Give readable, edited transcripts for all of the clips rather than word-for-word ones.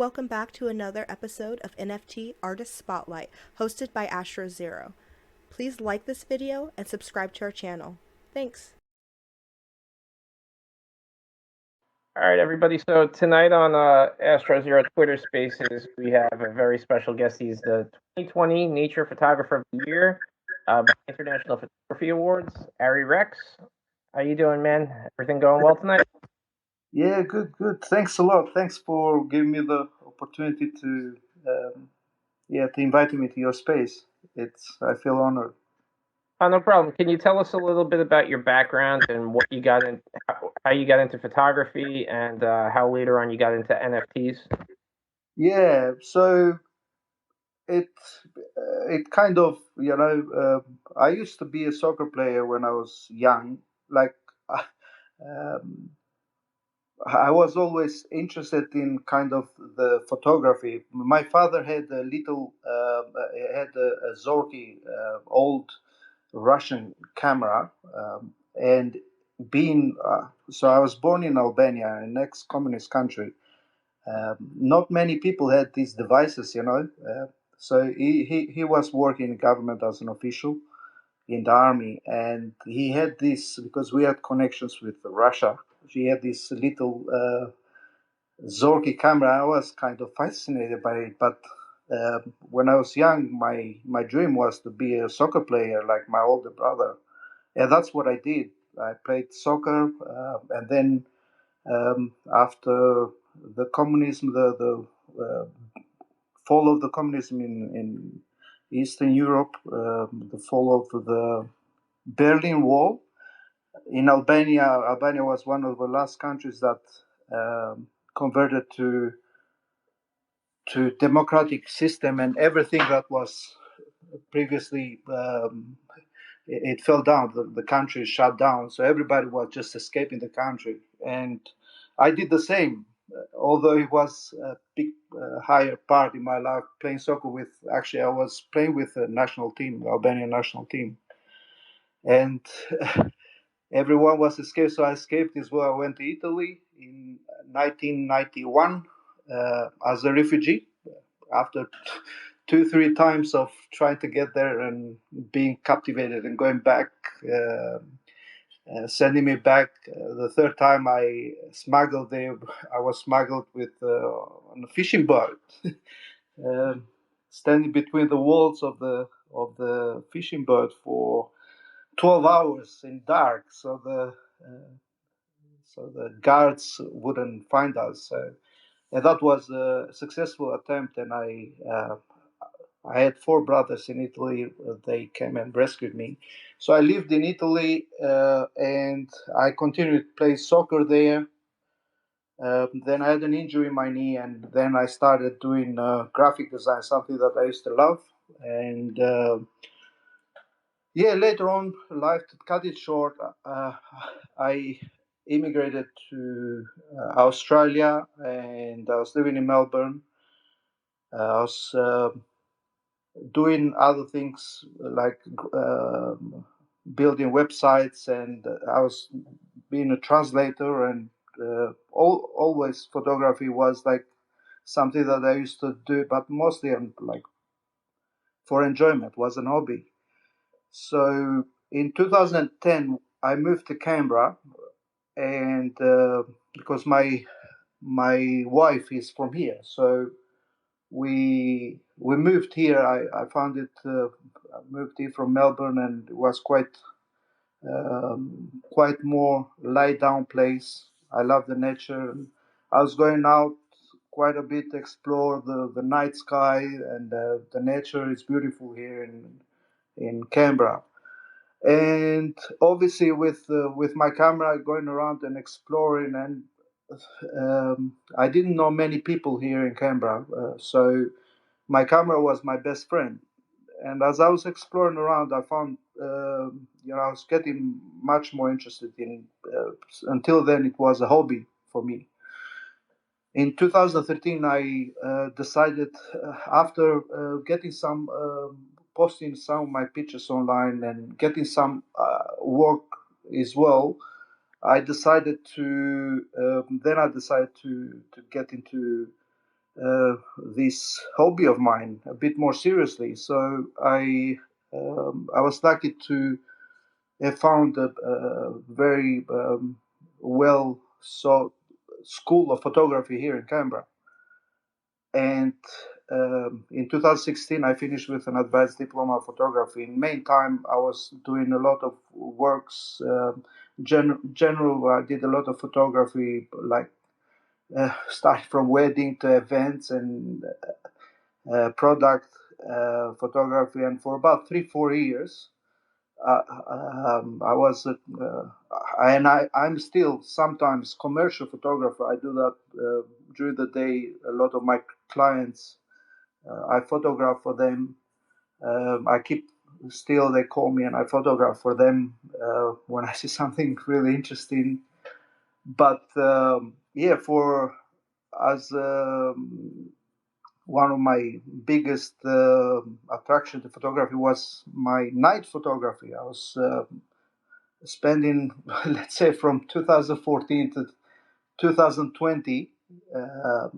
welcome back to another episode of NFT Artist Spotlight, hosted by AstroZero. Please like this video and subscribe to our channel. Thanks. All right, everybody. So tonight on AstroZero Twitter Spaces, we have a very special guest. He's the 2020 Nature Photographer of the Year by International Photography Awards, Ari Rex. How you doing, man? Everything going well tonight? Yeah, good. Thanks a lot. Thanks for giving me the opportunity to invite me to your space. I feel honored. Oh, no problem. Can you tell us a little bit about your background and what you got in, how you got into photography, and how later on you got into NFTs? Yeah, so it kind of I used to be a soccer player when I was young. Like um, I was always interested in kind of the photography. My father had a little had a Zorky old Russian camera, and being so I was born in Albania, an ex-communist country. Not many people had these devices, so he was working in government as an official in the army, and he had this because we had connections with Russia. He had this little Zorky camera. I was kind of fascinated by it, but when I was young, my dream was to be a soccer player like my older brother, and that's what I did. I played soccer, and then after the communism, the fall of the communism in Eastern Europe, the fall of the Berlin Wall in Albania. Albania was one of the last countries that converted to democratic system, and everything that was previously it fell down. The country shut down, so everybody was just escaping the country, and I did the same. Although it was a big higher part in my life playing soccer with. Actually, I was playing with the national team, the Albanian national team, and everyone was escaped. So I escaped as well. I went to Italy in 1991 as a refugee after 2-3 times of trying to get there and being captivated and going back, sending me back. The third time I was smuggled with on a fishing boat, standing between the walls of the fishing boat for 12 hours in dark, so the guards wouldn't find us. And that was a successful attempt, and I had 4 brothers in Italy. They came and rescued me. So I lived in Italy, and I continued to play soccer there. Then I had an injury in my knee, and then I started doing graphic design, something that I used to love. And later on, life to cut it short, I immigrated to Australia, and I was living in Melbourne. I was doing other things like building websites, and I was being a translator, and always photography was like something that I used to do, but mostly like for enjoyment, was an hobby. So in 2010, I moved to Canberra, and because my wife is from here, so we moved here. I found it. I moved here from Melbourne, and it was quite more lie down place. I love the nature. I was going out quite a bit to explore the night sky, and the nature is beautiful here in Canberra. And obviously, with my camera going around and exploring, and I didn't know many people here in Canberra, so my camera was my best friend. And as I was exploring around, I found, I was getting much more interested in. Until then, it was a hobby for me. In 2013, I decided, after getting some, posting some of my pictures online and getting some work as well, I decided to get into this hobby of mine a bit more seriously. So I was lucky to have found a very well sought school of photography here in Canberra. And in 2016, I finished with an advanced diploma of photography. In meantime, I was doing a lot of works. General, I did a lot of photography, like starting from wedding to events and product photography. And for about 3-4 years, I was, and I'm still sometimes commercial photographer. I do that during the day. A lot of my clients, I photograph for them. I keep still, they call me and I photograph for them when I see something really interesting. But yeah, for as one of my biggest attraction to photography was my night photography. I was spending, let's say, from 2014 to 2020, I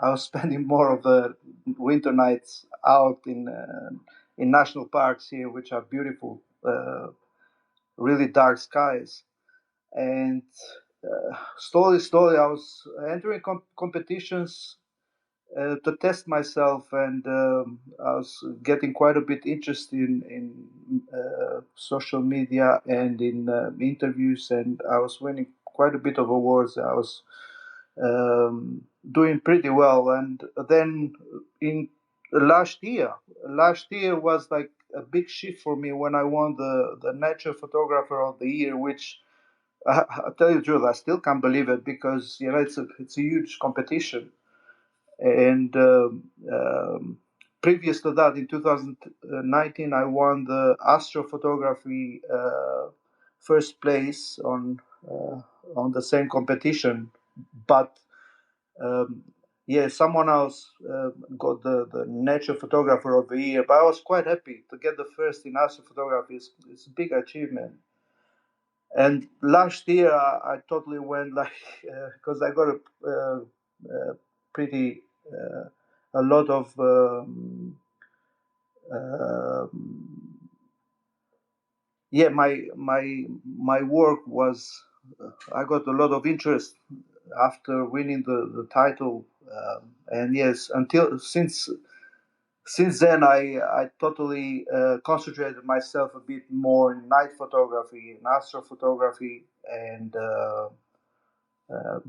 was spending more of the winter nights out in national parks here, which are beautiful, really dark skies. And slowly, I was entering competitions to test myself, and I was getting quite a bit interested in social media and in interviews, and I was winning quite a bit of awards. I was doing pretty well, and then in last year was like a big shift for me when I won the Nature Photographer of the Year, which I tell you the truth, I still can't believe it, because it's a huge competition. And previous to that, in 2019, I won the astrophotography first place on the same competition. But yeah, someone else got the nature photographer of the year. But I was quite happy to get the first in astrophotography. It's a big achievement. And last year, I totally went like, because I got a pretty a lot of yeah, my work was, I got a lot of interest after winning the title, and yes, since then I totally concentrated myself a bit more in night photography and astrophotography, and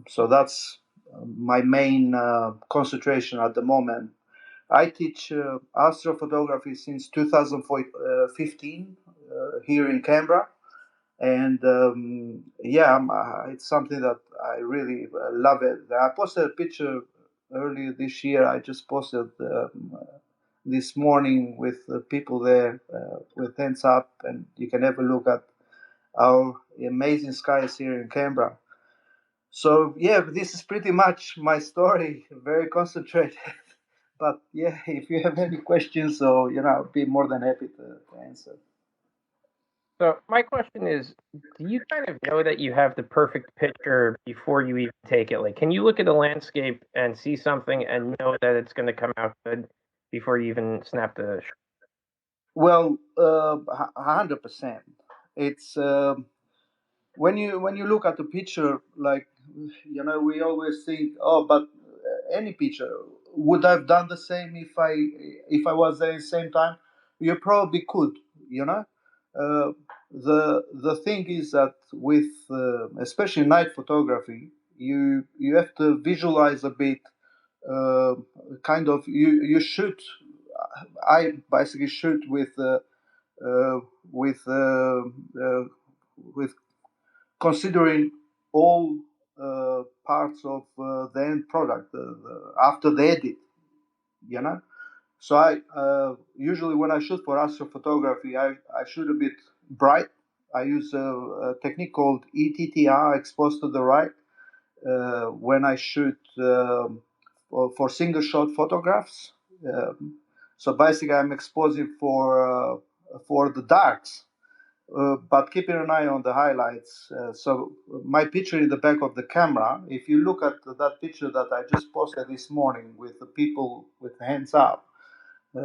so that's my main concentration at the moment. I teach astrophotography since 2015 here in Canberra, and yeah, it's something that I really love it. I posted a picture earlier this year. I just posted this morning with people there with hands up, and you can have a look at our amazing skies here in Canberra. So yeah, this is pretty much my story, very concentrated. But yeah, if you have any questions, so I'll be more than happy to answer. So my question is, do you kind of know that you have the perfect picture before you even take it? Like, can you look at the landscape and see something and know that it's going to come out good before you even snap the shot? Well, 100%. It's when you look at the picture, like we always think, oh, but any picture, would I've done the same if I was there at the same time? You probably could, you know. The thing is that with especially night photography, you have to visualize a bit. Kind of you shoot. I basically shoot uh, with uh, uh, with considering all parts of the end product after the edit, you know. So I usually when I shoot for astrophotography, I shoot a bit bright. I use a technique called ETTR, exposed to the right, when I shoot for single shot photographs. So basically, I'm exposing for the darks. but keeping an eye on the highlights. So my picture in the back of the camera, if you look at that picture that I just posted this morning with the people with hands up,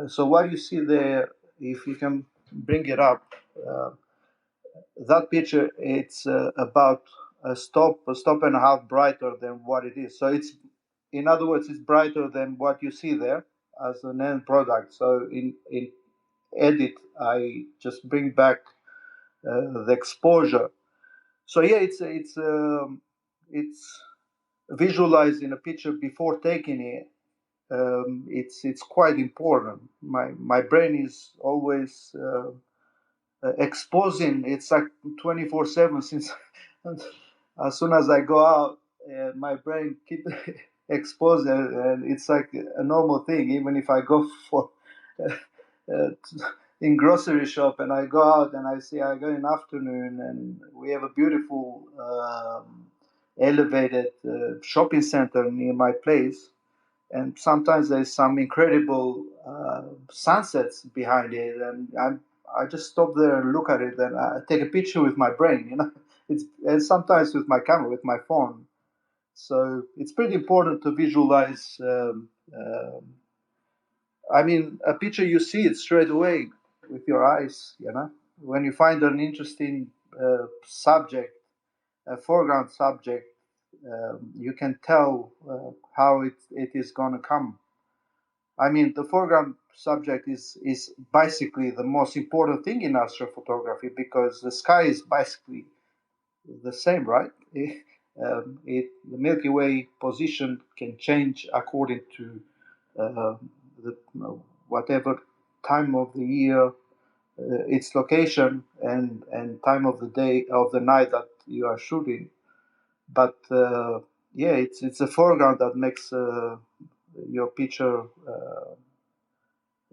so what you see there, if you can bring it up, uh, that picture, it's about a stop and a half brighter than what it is. So it's, in other words, it's brighter than what you see there as an end product. So in edit, I just bring back the exposure. So yeah, it's visualized in a picture before taking it. It's quite important. My brain is always exposing. It's like 24/7 since as soon as I go out, my brain keep exposed, and it's like a normal thing. Even if I go for in grocery shop and I go out and I go in afternoon and we have a beautiful elevated shopping center near my place, and sometimes there's some incredible sunsets behind it, and I just stop there and look at it, and I take a picture with my brain, it's, and sometimes with my camera, with my phone. So it's pretty important to visualize. I mean, a picture, you see it straight away with your eyes. When you find an interesting subject, a foreground subject, you can tell how it is going to come. I mean, the foreground subject is basically the most important thing in astrophotography, because the sky is basically the same, right? The Milky Way position can change according to the whatever time of the year, its location, and time of the day, of the night that you are shooting. But yeah, it's a foreground that makes your picture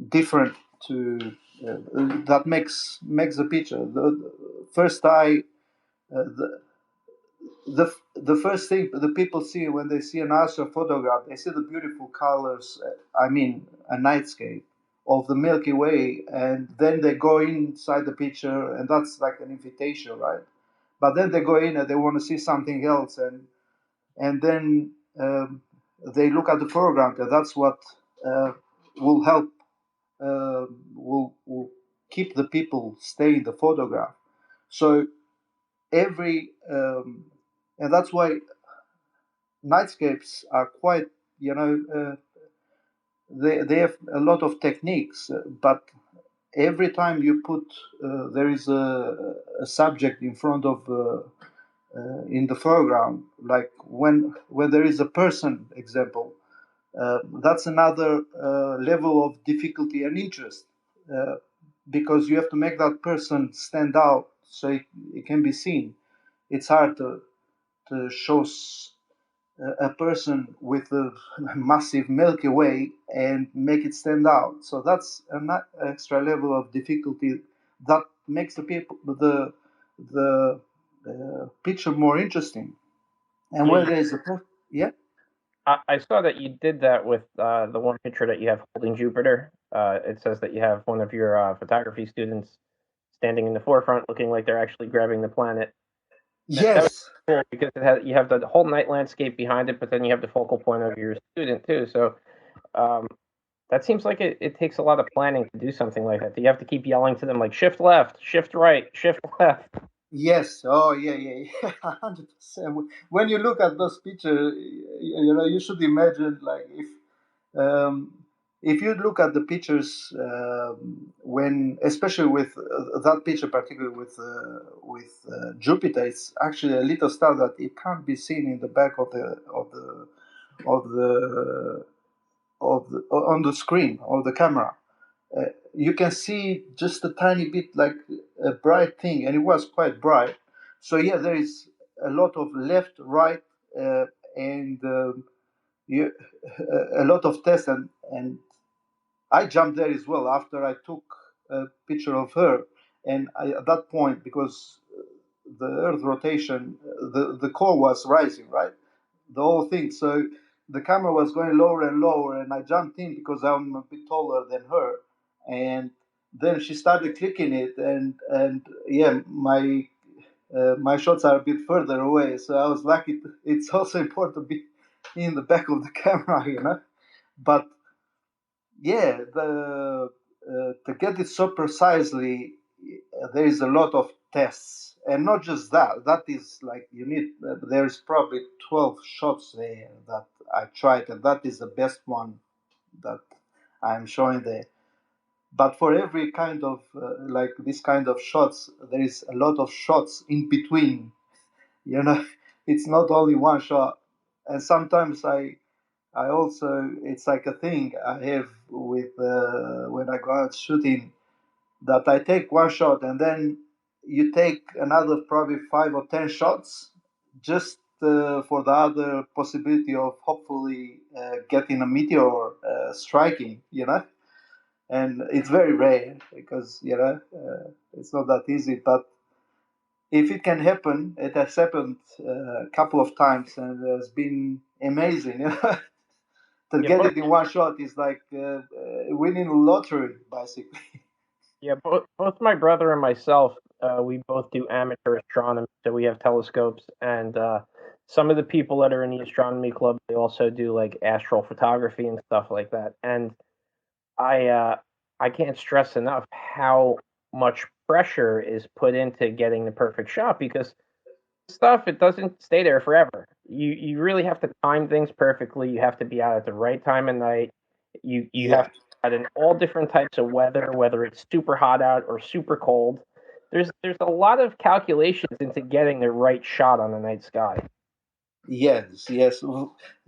different to that makes the picture. The first eye, the, the first thing the people see when they see an astro photograph, they see the beautiful colors. I mean, a nightscape of the Milky Way, and then they go inside the picture, and that's like an invitation, right? But then they go in and they want to see something else, and then they look at the foreground, and that's what will help, will keep the people stay in the photograph. So every and that's why nightscapes are quite, they have a lot of techniques, but every time you put there is a subject in front of in the foreground, like when there is a person example, that's another level of difficulty and interest, uh, because you have to make that person stand out so it can be seen. It's hard to show a person with a massive Milky Way and make it stand out. So that's an extra level of difficulty that makes the picture more interesting. And when there is yeah. I saw that you did that with the one picture that you have holding Jupiter. It says that you have one of your photography students standing in the forefront, looking like they're actually grabbing the planet. That was Yes. cool because you have the whole night landscape behind it, but then you have the focal point of your student too. So um, that seems like it takes a lot of planning to do something like that. Do you have to keep yelling to them like shift left, shift right, shift left? Yes. Oh, yeah, yeah, yeah. 100%. When you look at those pictures, you should imagine, like, um, if you look at the pictures, when, especially with that picture, particularly with Jupiter, it's actually a little star that it can't be seen in the back of the on the screen of the camera. uh, you can see just a tiny bit, like a bright thing, and it was quite bright. So yeah, there is a lot of left, right, and you, a lot of tests, and I jumped there as well after I took a picture of her, and at that point, because the Earth rotation, the core was rising, right, the whole thing. So the camera was going lower and lower, and I jumped in because I'm a bit taller than her, and then she started clicking it, and yeah, my shots are a bit further away, so I was lucky. It's also important to be in the back of the camera. But yeah, to get it so precisely, there is a lot of tests, and not just that. That is like you need. There's probably 12 shots there that I tried, and that is the best one that I'm showing there. But for every kind of like this kind of shots, there is a lot of shots in between. You know, it's not only one shot, and sometimes I also, it's like a thing I have with when I go out shooting, that I take one shot and then you take another probably 5 or 10 shots just for the other possibility of hopefully getting a meteor striking, and it's very rare because it's not that easy, but if it can happen, it has happened a couple of times and it's been amazing. To Yeah, get it in one shot is like winning a lottery, basically. yeah, both my brother and myself, we both do amateur astronomy, so we have telescopes, and some of the people that are in the astronomy club, they also do like astral photography and stuff like that. And I uh, I can't stress enough how much pressure is put into getting the perfect shot because stuff it doesn't stay there forever. You really have to time things perfectly. You have to be out at the right time of night. You Yeah, have to be out in all different types of weather, whether it's super hot out or super cold. There's a lot of calculations into getting the right shot on the night sky. yes, yes.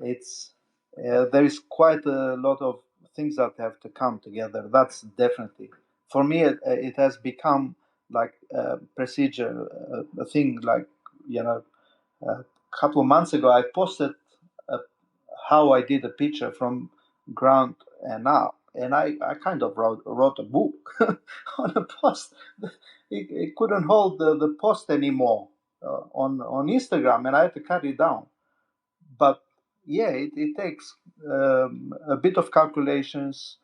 It's there is quite a lot of things that have to come together. That's definitely for me. It has become like a procedure, a thing. Like you know, a couple of months ago, I posted uh, how I did a picture from ground and up. And I kind of wrote a book on a post. It couldn't hold the post anymore on Instagram, and I had to cut it down. But yeah, it takes a bit of calculations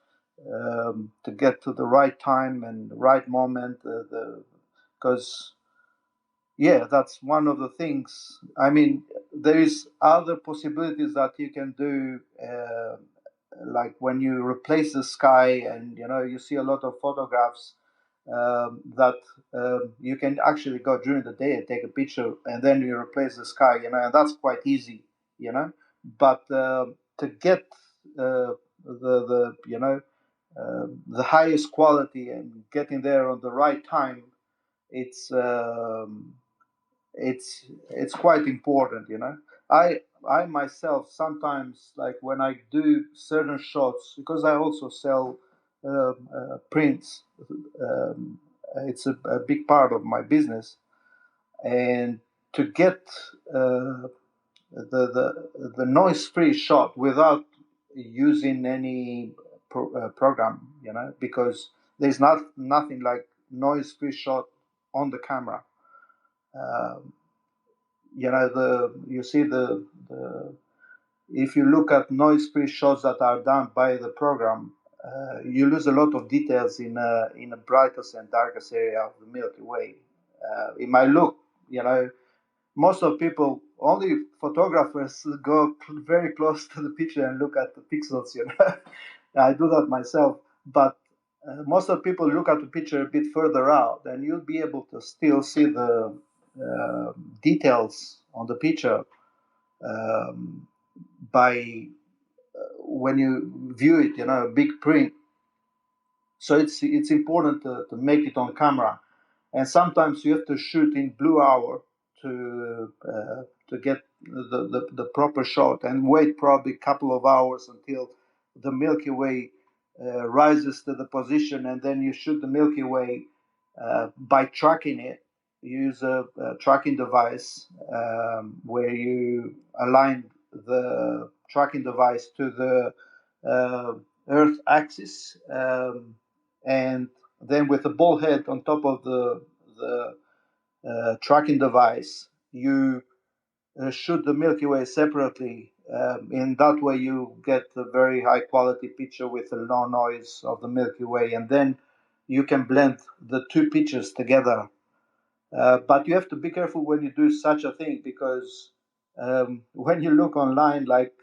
to get to the right time and the right moment. Because yeah, that's one of the things. I mean, there is other possibilities that you can do, like when you replace the sky, and you see a lot of photographs that you can actually go during the day and take a picture, and then you replace the sky, and that's quite easy, you know. But to get the highest quality and getting there on the right time, it's it's quite important, I myself sometimes, like when I do certain shots, because I also sell prints. It's a big part of my business, and to get the noise free shot without using any program, because there's nothing like noise free shot on the camera. um, you see the if you look at noise-free shots that are done by the program, you lose a lot of details in the brightest and darkest area of the Milky Way. It might look, most of people, only photographers go very close to the picture and look at the pixels. I do that myself, but most of people look at the picture a bit further out, and you'll be able to still see the uh, details on the picture um, by when you view it, a big print. So it's important to make it on camera, and sometimes you have to shoot in blue hour to get the proper shot, and wait probably a couple of hours until the Milky Way rises to the position, and then you shoot the Milky Way by tracking it. You use a tracking device where you align the tracking device to the uh, Earth axis, and then with a ball head on top of the tracking device, you shoot the Milky Way separately. In that way, you get a very high quality picture with a low noise of the Milky Way, and then you can blend the two pictures together. But you have to be careful when you do such a thing, because when you look online, like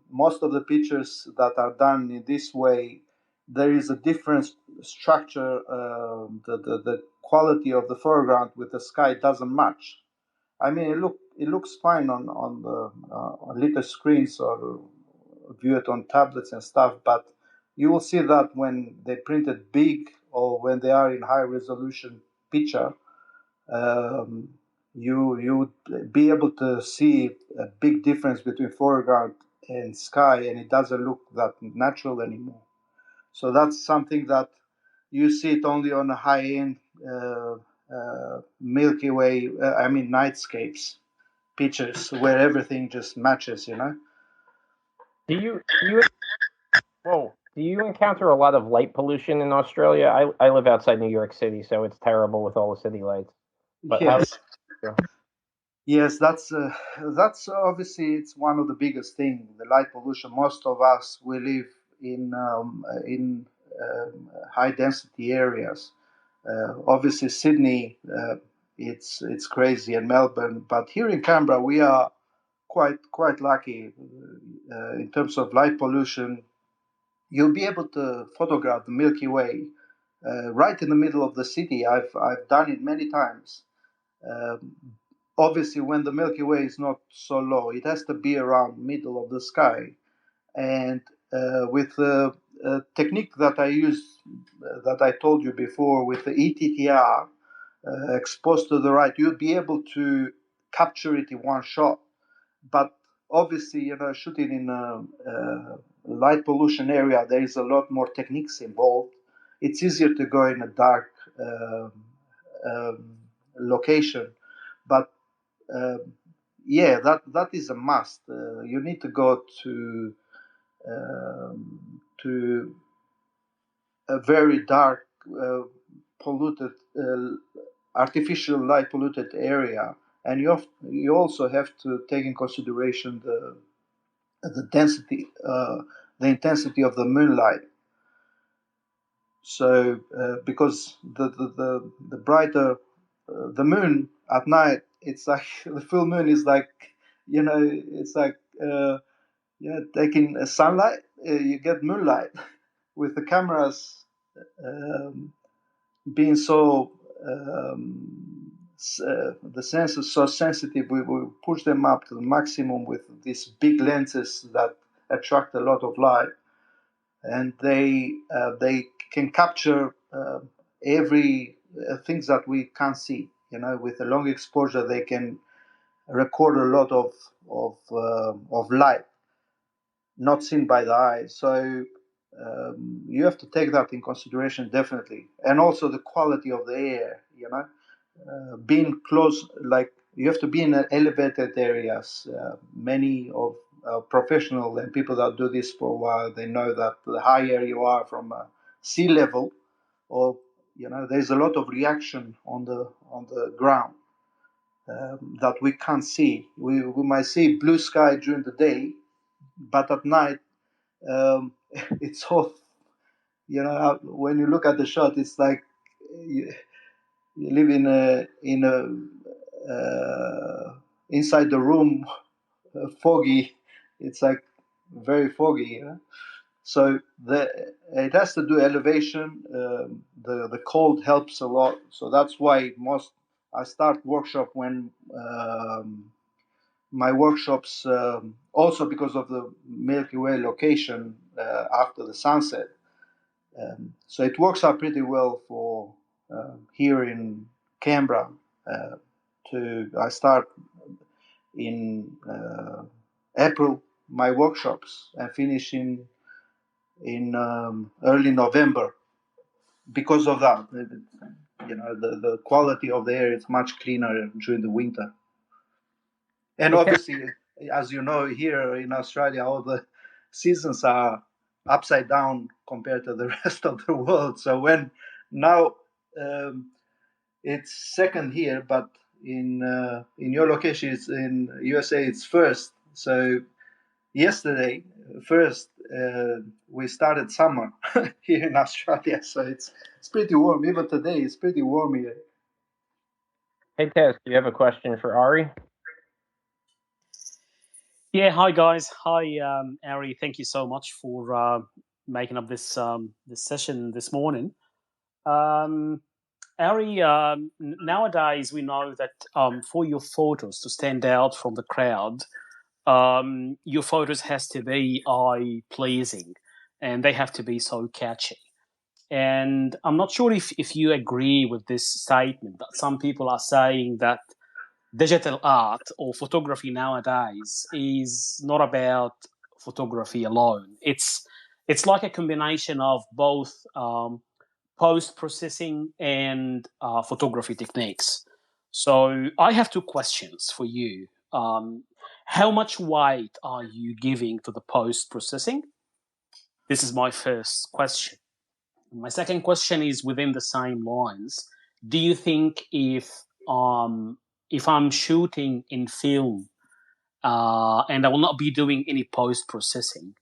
most of the pictures that are done in this way, there is a different structure. The quality of the foreground with the sky doesn't match. I mean, it looks fine on the on little screens or view it on tablets and stuff, but you will see that when they print it big or when they are in high resolution picture, um, you would be able to see a big difference between foreground and sky, and it doesn't look that natural anymore. So that's something that you see it only on a high end Milky Way, I mean nightscapes pictures where everything just matches, you know. Do you encounter a lot of light pollution in Australia? I live outside New York City, so it's terrible with all the city lights. But how is Yes. it? Yes, that's obviously it's one of the biggest thing. The light pollution. Most of us we live in high density areas. Obviously, Sydney, it's crazy, and Melbourne. But here in Canberra, we are quite lucky in terms of light pollution. You'll be able to photograph the Milky Way right in the middle of the city. I've done it many times. Um, Obviously, when the Milky Way is not so low, it has to be around middle of the sky. And with the technique that I used, that I told you before, with the ETTR exposed to the right, you'll be able to capture it in one shot. But obviously, shooting in a light pollution area, there is a lot more techniques involved. It's easier to go in a dark um, location, but uh, yeah, that is a must. You need to go to a very dark, polluted, artificial light polluted area, and you also have to take in consideration the density, the intensity of the moonlight. So because the brighter the moon at night, it's like the full moon is like, it's like taking a sunlight, you get moonlight. With the cameras being so the sensors so sensitive, we push them up to the maximum with these big lenses that attract a lot of light, and they can capture every things that we can't see. With a long exposure, they can record a lot of light not seen by the eye. So you have to take that in consideration, definitely, and also the quality of the air. Being close, like you have to be in elevated areas. Many of professionals and people that do this for a while, they know that the higher you are from sea level, or there's a lot of reaction on the ground that we can't see. We might see blue sky during the day, but at night it's all, when you look at the shot, it's like you live in a inside the room, foggy. It's like very foggy. So it has to do elevation. The cold helps a lot. So that's why I start workshop when my workshops, also because of the Milky Way location after the sunset. So it works out pretty well for here in Canberra. I start in April my workshops and finish in early November. Because of that, the quality of the air is much cleaner during the winter. And obviously, as you know, here in Australia, all the seasons are upside down compared to the rest of the world. So when now it's second here, but in your location, it's in USA, it's first. So yesterday, first, we started summer here in Australia, so it's pretty warm. Even today, it's pretty warm here. Hey Tess, do you have a question for Ari? Yeah, hi guys. Hi, Ari. Thank you so much for making up this this session this morning. Ari, nowadays we know that for your photos to stand out from the crowd, your photos has to be eye pleasing, and they have to be so catchy. And I'm not sure if you agree with this statement that some people are saying that digital art or photography nowadays is not about photography alone. It's like a combination of both post processing and photography techniques. So I have two questions for you. How much weight are you giving to the post processing? This is my first question. My second question is within the same lines. Do you think if I'm shooting in film and I will not be doing any post processing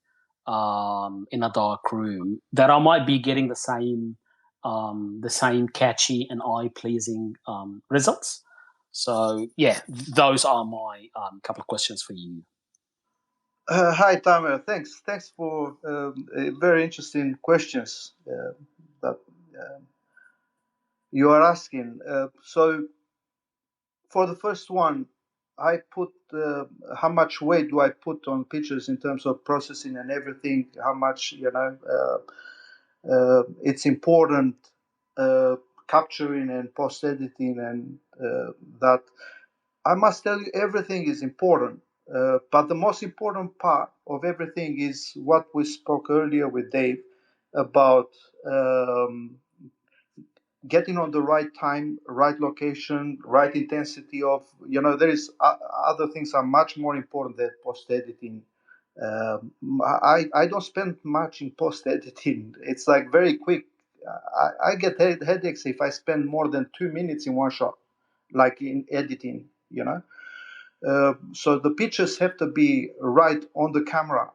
in a dark room, that I might be getting the same catchy and eye pleasing results? So yeah, those are my couple of questions for you. Hi, Tamer. Thanks for very interesting questions that you are asking. So, for the first one, I put how much weight do I put on pictures in terms of processing and everything? How much it's important capturing and post editing and that. I must tell you, everything is important. But the most important part of everything is what we spoke earlier with Dave about getting on the right time, right location, right intensity of, there is other things are much more important than post editing. I don't spend much in post editing. It's like very quick. I get headaches if I spend more than 2 minutes in one shot, like in editing, So the pictures have to be right on the camera.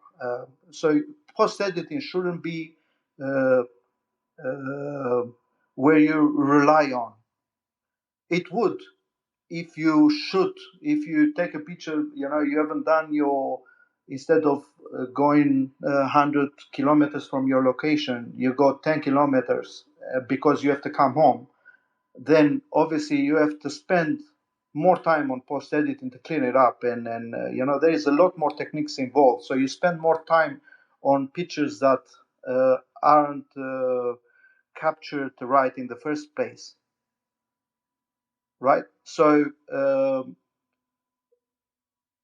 So post editing shouldn't be uh, where you rely on. It would if you take a picture, you haven't done your, instead of going 100 kilometers from your location, you go 10 kilometers because you have to come home, then obviously you have to spend more time on post editing to clean it up, and there is a lot more techniques involved, so you spend more time on pictures that aren't captured right in the first place, right? So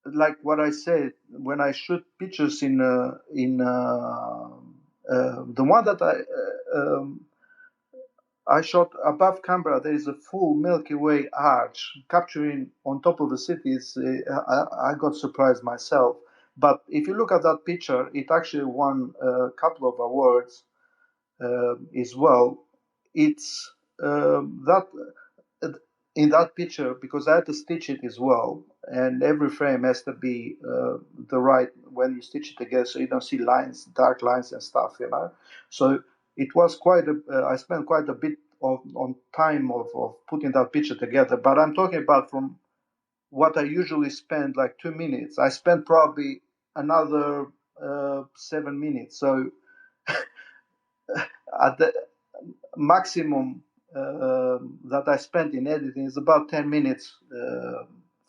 like what I said, when I shoot pictures in the one that I shot above Canberra, there is a full Milky Way arch capturing on top of the city. I got surprised myself. But if you look at that picture, it actually won a couple of awards as well. It's that in that picture, because I had to stitch it as well, and every frame has to be the right when you stitch it together, so you don't see lines, dark lines and stuff, So it was I spent quite a bit on time of putting that picture together. But I'm talking about from what I usually spend like 2 minutes. I spent probably another 7 minutes. So at the maximum that I spent in editing is about 10 minutes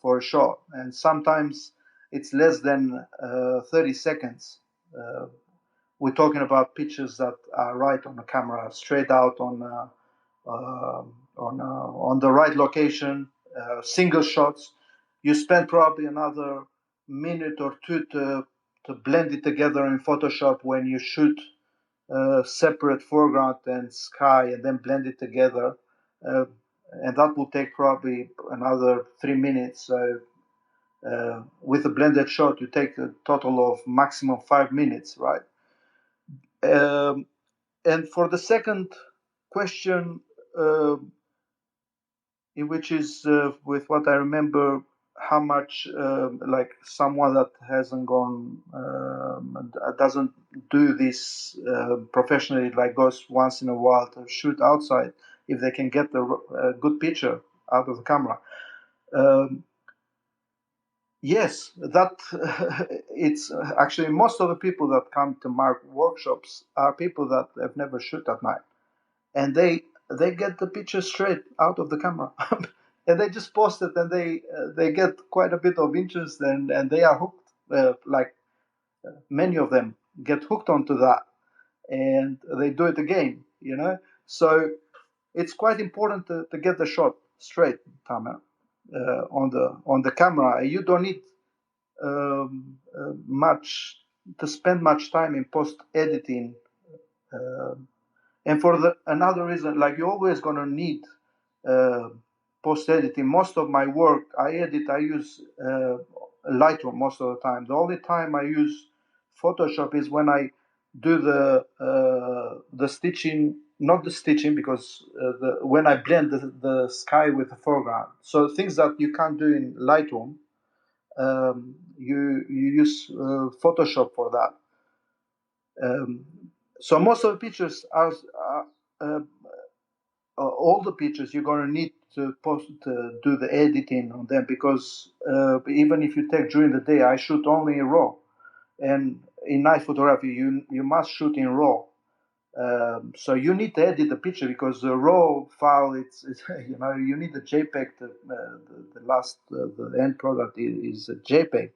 for a shot, and sometimes it's less than 30 seconds. We're talking about pictures that are right on the camera, straight out on the right location, single shots. You spend probably another minute or two to blend it together in Photoshop when you shoot separate foreground and sky, and then blend it together. And that will take probably another 3 minutes. So with a blended shot, you take a total of maximum 5 minutes, right? And for the second question, which is with what I remember, how much like someone that hasn't gone doesn't do this professionally, like goes once in a while to shoot outside, if they can get a good picture out of the camera. Yes, that it's actually most of the people that come to my workshops are people that have never shoot at night, and they get the picture straight out of the camera, and they just post it, and they get quite a bit of interest, and they are hooked. Like many of them get hooked onto that, and they do it again. So it's quite important to get the shot straight, Tamer, on the camera. You don't need much to spend much time in post editing, and for another reason, like you're always going to need post editing. Most of my work I use Lightroom most of the time. The only time I use Photoshop is when I do the stitching, not the stitching, because when I blend the sky with the foreground. So things that you can't do in Lightroom, you use Photoshop for that. So most of the pictures are all the pictures you're going to need to do the editing on them, because even if you take during the day, I shoot only in RAW, and in night photography you must shoot in RAW. So you need to edit the picture, because the RAW file, it's you need the JPEG. The end product is a JPEG.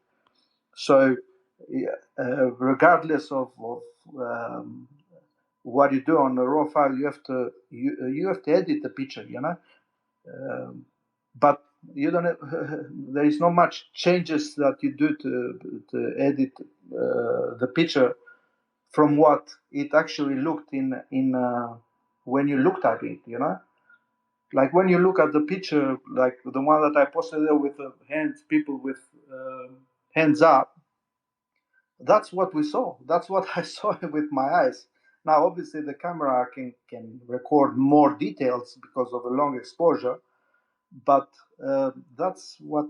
So regardless of what you do on the RAW file, you have to edit the picture, but you don't have, there is not much changes that you do to edit the picture from what it actually looked in when you looked at it, like when you look at the picture, like the one that I posted there with the hands, people with hands up. That's what we saw. That's what I saw with my eyes. Now, obviously, the camera can record more details because of a long exposure, but that's what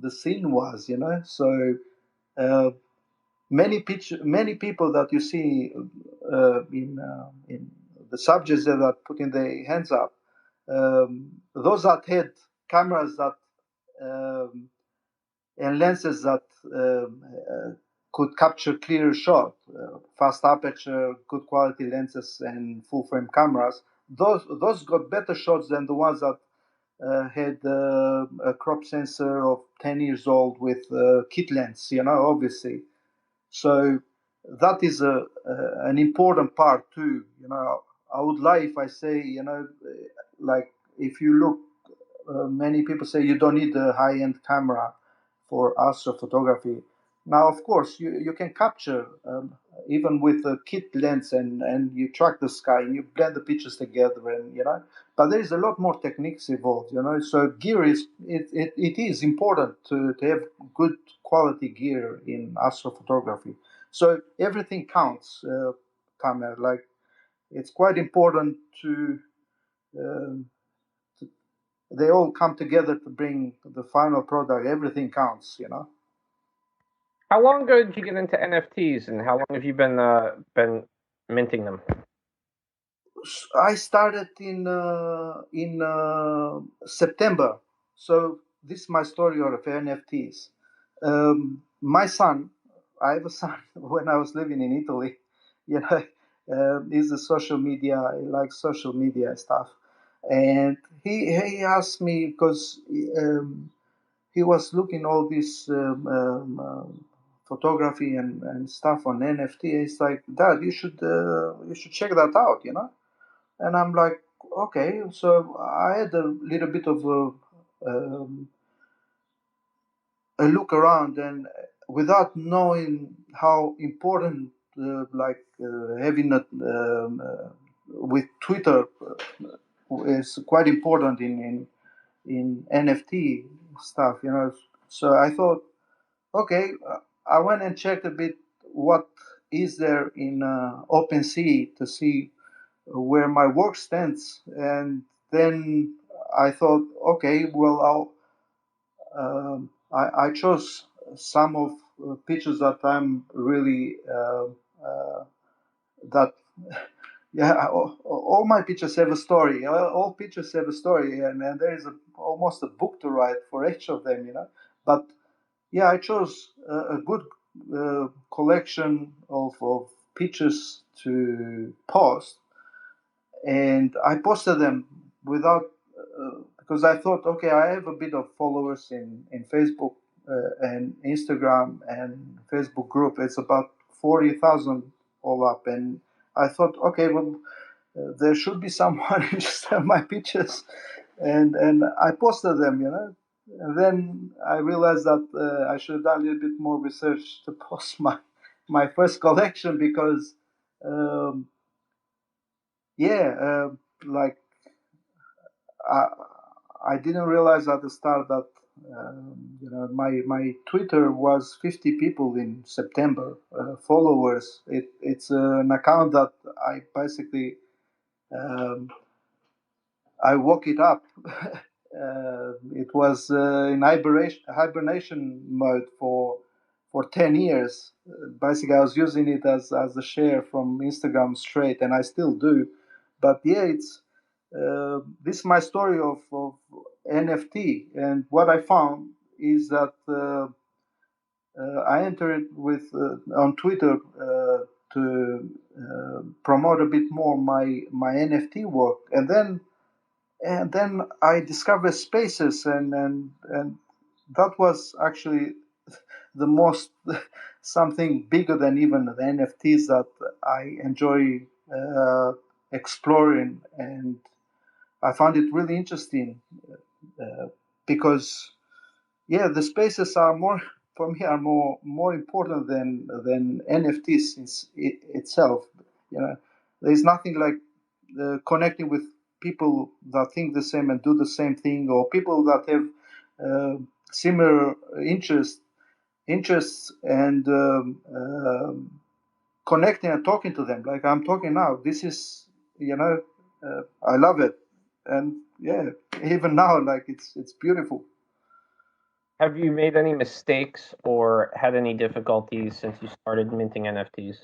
the scene was, So many people that you see in the subjects that putting their hands up, those that had cameras that and lenses that could capture clear shot, fast aperture, good quality lenses, and full frame cameras. Those got better shots than the ones that had a crop sensor of 10 years old with kit lens, obviously. So that is an important part too. I would lie if I say, like if you look, many people say you don't need a high-end camera for astrophotography. Now, of course, you can capture even with a kit lens, and you track the sky and you blend the pictures together, and but there is a lot more techniques involved, So gear it is important to have good quality gear in astrophotography. So everything counts, Tamer. Like it's quite important to. They all come together to bring the final product. Everything counts, How long ago did you get into NFTs, and how long have you been minting them? I started in September. So this is my story of NFTs. My son, I have a son. When I was living in Italy, he's a social media. He likes social media stuff, and he asked me because he was looking all this photography and stuff on NFT. It's like, Dad, you should check that out, And I'm like, okay. So I had a little bit of a look around, and without knowing how important, having a with Twitter is quite important in NFT stuff, So I thought, okay, I went and checked a bit what is there in OpenSea to see where my work stands, and then I thought, okay, well, I chose some of pictures that I'm really that yeah, all my pictures have a story. All pictures have a story, and there is almost a book to write for each of them, But yeah, I chose a good collection of pictures to post, and I posted them without because I thought, okay, I have a bit of followers in Facebook and Instagram and Facebook group. It's about 40,000 all up, and I thought, okay, well, there should be someone interested in my pictures, and I posted them, And then I realized that I should have done a little bit more research to post my first collection because, like I, I didn't realize at the start that my Twitter was 50 people in September followers. It's an account that I basically I woke it up. It was in hibernation mode for 10 years. Basically, I was using it as a share from Instagram straight, and I still do. But yeah, it's this is my story of NFT, and what I found is that I entered with on Twitter to promote a bit more my NFT work, and then I discovered spaces, and that was actually the most something bigger than even the NFTs that I enjoy exploring, and I found it really interesting because the spaces are more for me are more important than NFTs itself. There's nothing like connecting with people that think the same and do the same thing, or people that have similar interests and connecting and talking to them like I'm talking now. This is I love it, and even now, like it's beautiful. Have you made any mistakes or had any difficulties since you started minting NFTs?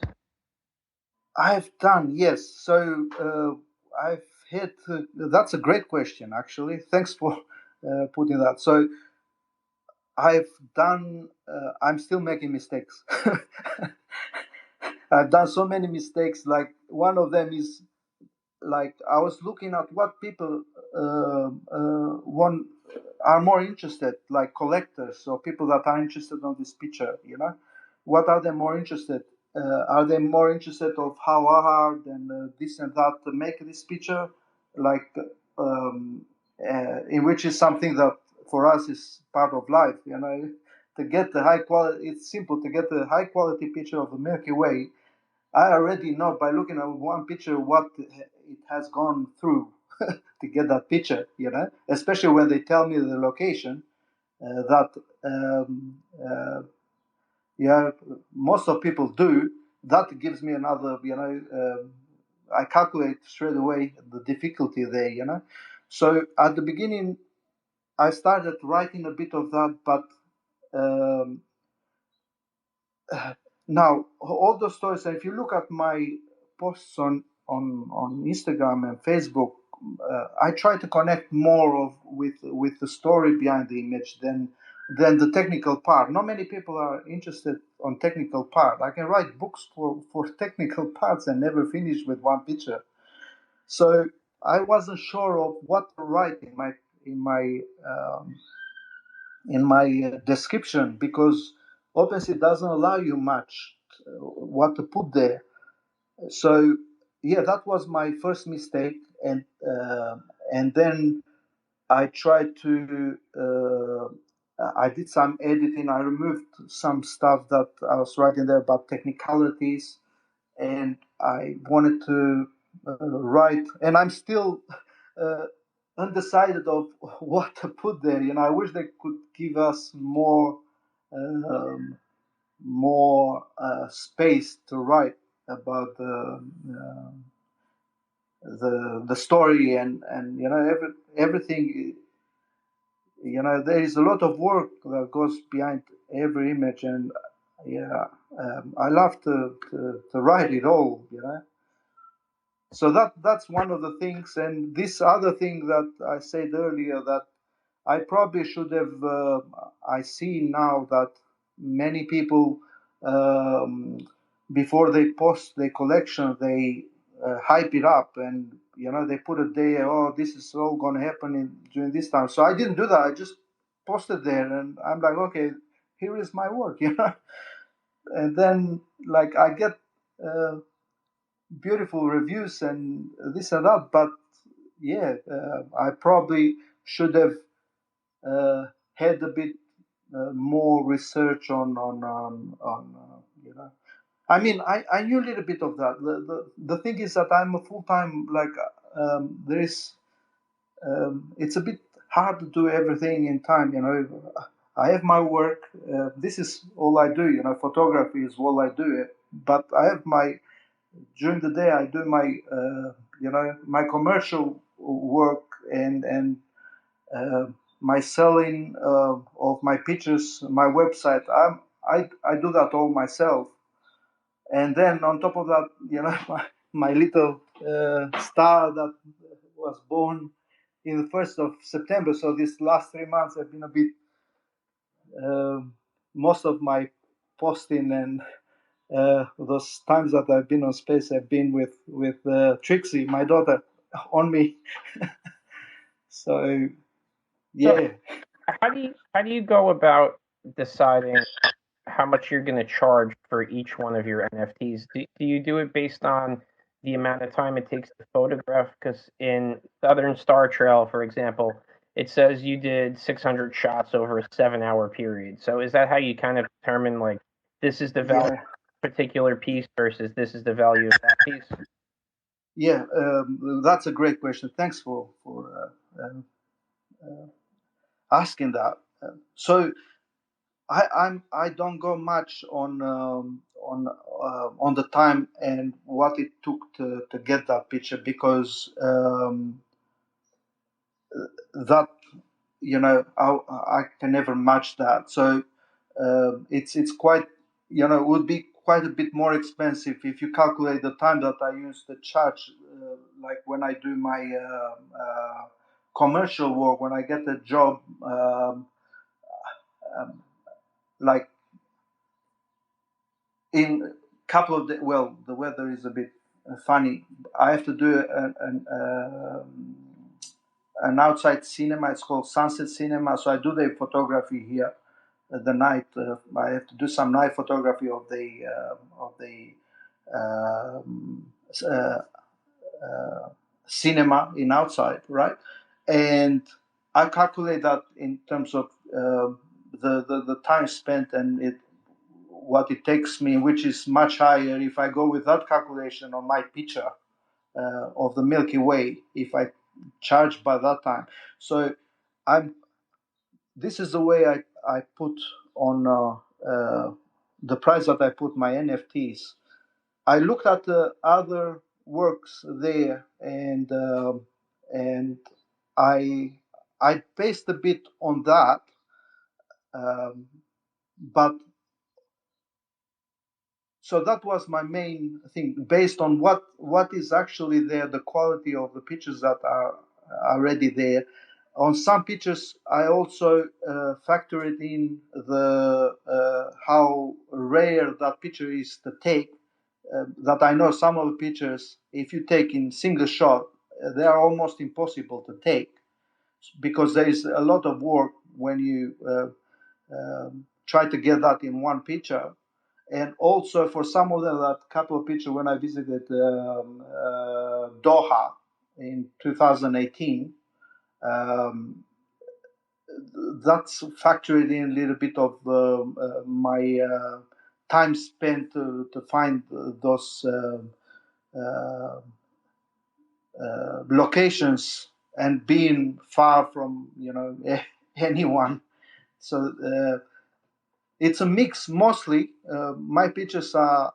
I've done, yes. So I've hit. That's a great question, actually. Thanks for putting that. So I've done. I'm still making mistakes. I've done so many mistakes. Like one of them is like I was looking at what people want are more interested, like collectors or people that are interested on this picture. What are they more interested? Are they more interested of how hard and this and that to make this picture, like in which is something that for us is part of life. To get the high quality, it's simple to get the high quality picture of the Milky Way. I already know by looking at one picture what it has gone through to get that picture, especially when they tell me the location that most of people do. That gives me another, I calculate straight away the difficulty there, So at the beginning, I started writing a bit of that, but now all those stories. If you look at my posts on Instagram and Facebook, I try to connect more with the story behind the image than the technical part. Not many people are interested on technical part. I can write books for technical parts and never finish with one picture. So I wasn't sure of what to write in my description, because OpenSea doesn't allow you much what to put there. So that was my first mistake, and then I tried to. I did some editing. I removed some stuff that I was writing there about technicalities, and I wanted to write. And I'm still undecided of what to put there. I wish they could give us more space to write about the story and everything. there is a lot of work that goes behind every image, and I love to write it all. So that's one of the things, and this other thing that I said earlier, that I probably should have. I see now that many people, before they post their collection, they hype it up, and they put it there. Oh, this is all going to happen during this time. So I didn't do that. I just posted there, and I'm like, okay, here is my work, And then like I get beautiful reviews and this and that, but I probably should have had a bit more research on I mean, I knew a little bit of that. The thing is that I'm a full-time, like, there is, it's a bit hard to do everything in time, I have my work. This is all I do, photography is all I do. But I have during the day, I do my commercial work and my selling of my pictures, my website. I do that all myself. And then on top of that, my little star that was born in the 1st of September. So these last 3 months have been a bit, most of my posting and those times that I've been on space have been with Trixie, my daughter, on me. So, yeah. So how do you go about deciding how much you're going to charge for each one of your NFTs? Do you do it based on the amount of time it takes to photograph? Because in Southern Star Trail, for example, it says you did 600 shots over a 7-hour period. So is that how you kind of determine, like, this is the value of a particular piece versus this is the value of that piece? Yeah, that's a great question. Thanks for asking that. So I don't go much on the time and what it took to get that picture, because that I can never match that. So it's quite, it would be quite a bit more expensive if you calculate the time that I use to charge, like when I do my commercial work, when I get a job, like in a couple of days. Well, the weather is a bit funny. I have to do an outside cinema. It's called Sunset Cinema. So I do the photography here at the night. I have to do some night photography of the um, cinema in outside, right? And I calculate that in terms of the time spent and what it takes me, which is much higher if I go with that calculation on my picture of the Milky Way, if I charge by that time. So this is the way I put on the price that I put my NFTs. I looked at the other works there, and I based a bit on that, but so that was my main thing, based on what is actually there, the quality of the pictures that are already there. On some pictures, I also factored in the how rare that picture is to take. That I know some of the pictures, if you take in single shot, they are almost impossible to take, because there is a lot of work when you try to get that in one picture. And also for some of them, that couple of pictures when I visited Doha in 2018, that's factored in a little bit of my time spent to find those locations, and being far from anyone. So it's a mix mostly. My pictures are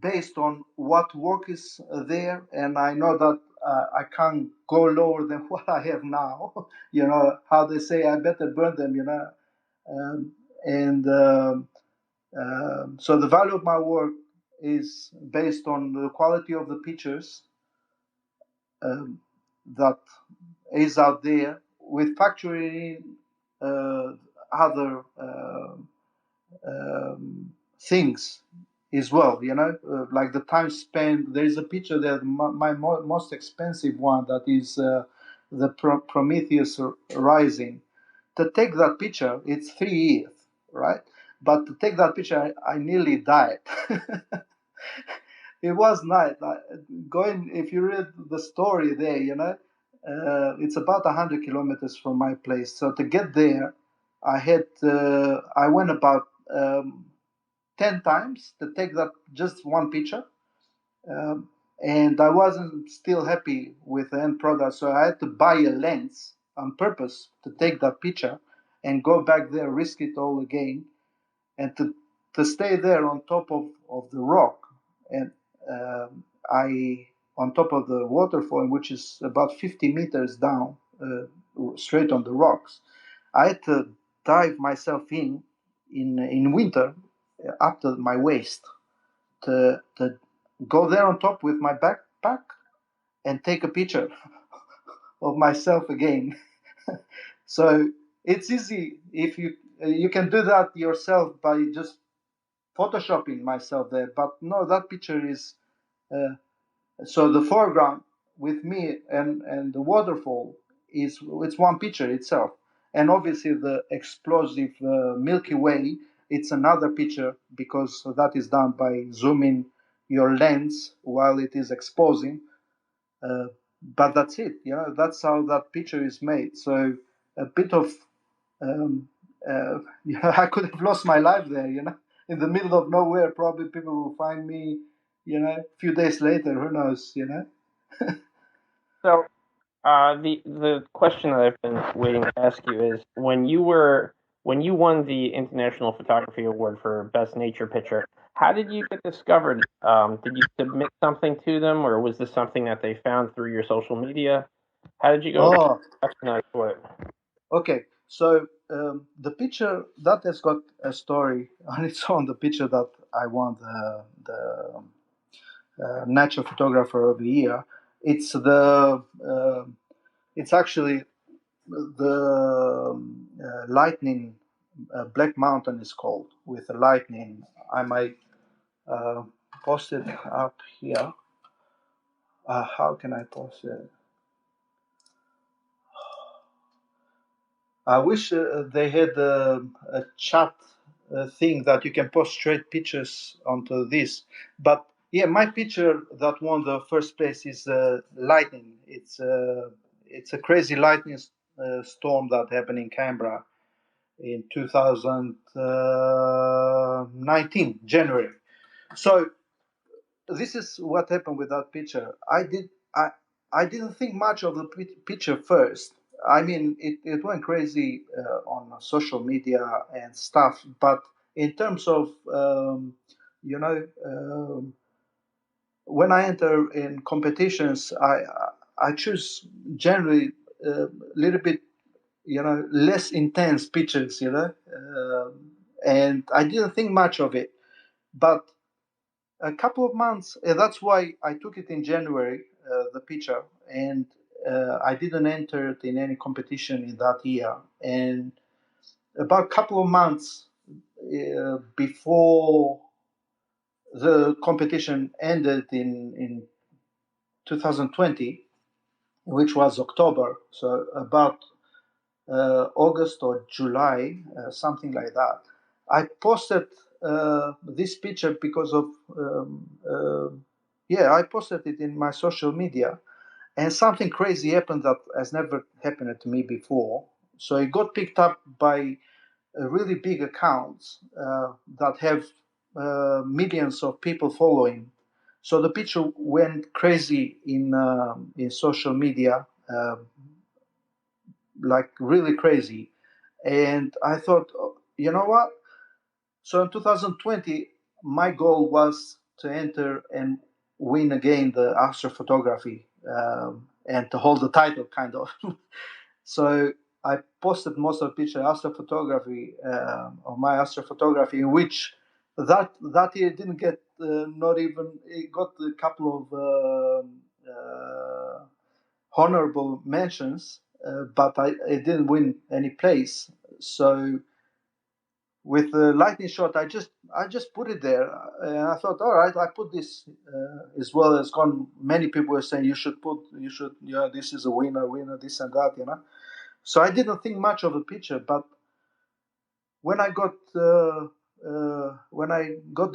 based on what work is there, and I know that I can't go lower than what I have now. How they say, I better burn them. Um, and So the value of my work is based on the quality of the pictures that is out there, with factoring in other things as well. Like the time spent. There is a picture there, my most expensive one, that is the Prometheus rising. To take that picture, it's 3 years, right? But to take that picture, I nearly died. It was night. Going, if you read the story there, it's about 100 kilometers from my place. So to get there, I went about 10 times to take that just one picture. And I wasn't still happy with the end product, so I had to buy a lens on purpose to take that picture and go back there, risk it all again, and to stay there on top of the rock. And I on top of the waterfall, which is about 50 meters down, straight on the rocks. I had to dive myself in winter up to my waist to go there on top with my backpack and take a picture of myself again. So it's easy if you can do that yourself by just photoshopping myself there. But no, that picture is so the foreground with me and the waterfall it's one picture itself, and obviously the explosive Milky Way, it's another picture, because that is done by zooming your lens while it is exposing. But that's it. That's how that picture is made. So a bit of I could have lost my life there. In the middle of nowhere. Probably people will find me. A few days later. Who knows? So, the question that I've been waiting to ask you is, when you won the International Photography Award for Best Nature Picture, how did you get discovered? Did you submit something to them, or was this something that they found through your social media? How did you go Oh, recognized for it? okay. So the picture that has got a story on its own. The picture that I won the Natural Photographer of the Year. It's it's actually the lightning. Black Mountain is called, with the lightning. I might post it up here. How can I post it? I wish they had a chat thing that you can post straight pictures onto this. But yeah, my picture that won the first place is lightning. It's a crazy lightning storm that happened in Canberra in 2019 January. So this is what happened with that picture. I didn't think much of the picture first. I mean, it went crazy on social media and stuff. But in terms of when I enter in competitions, I choose generally a little bit less intense pictures. And I didn't think much of it, but a couple of months. That's why I took it in January, the picture, and I didn't enter it in any competition in that year. And about a couple of months before the competition ended in 2020, which was October, so about August or July, something like that, I posted this picture because of I posted it in my social media, and something crazy happened that has never happened to me before. So it got picked up by really big accounts that have millions of people following. So the picture went crazy in social media, like really crazy. And I thought, you know what? So in 2020, my goal was to enter and win again the astrophotography and to hold the title, kind of. So I posted most of the picture astrophotography of my astrophotography, in which that year didn't get not even, it got a couple of honorable mentions, but it didn't win any place. So with the lightning shot, I just put it there, and I thought, all right, I put this as well as gone. Many people were saying you should, this is a winner, this and that, So I didn't think much of the picture, but when I got the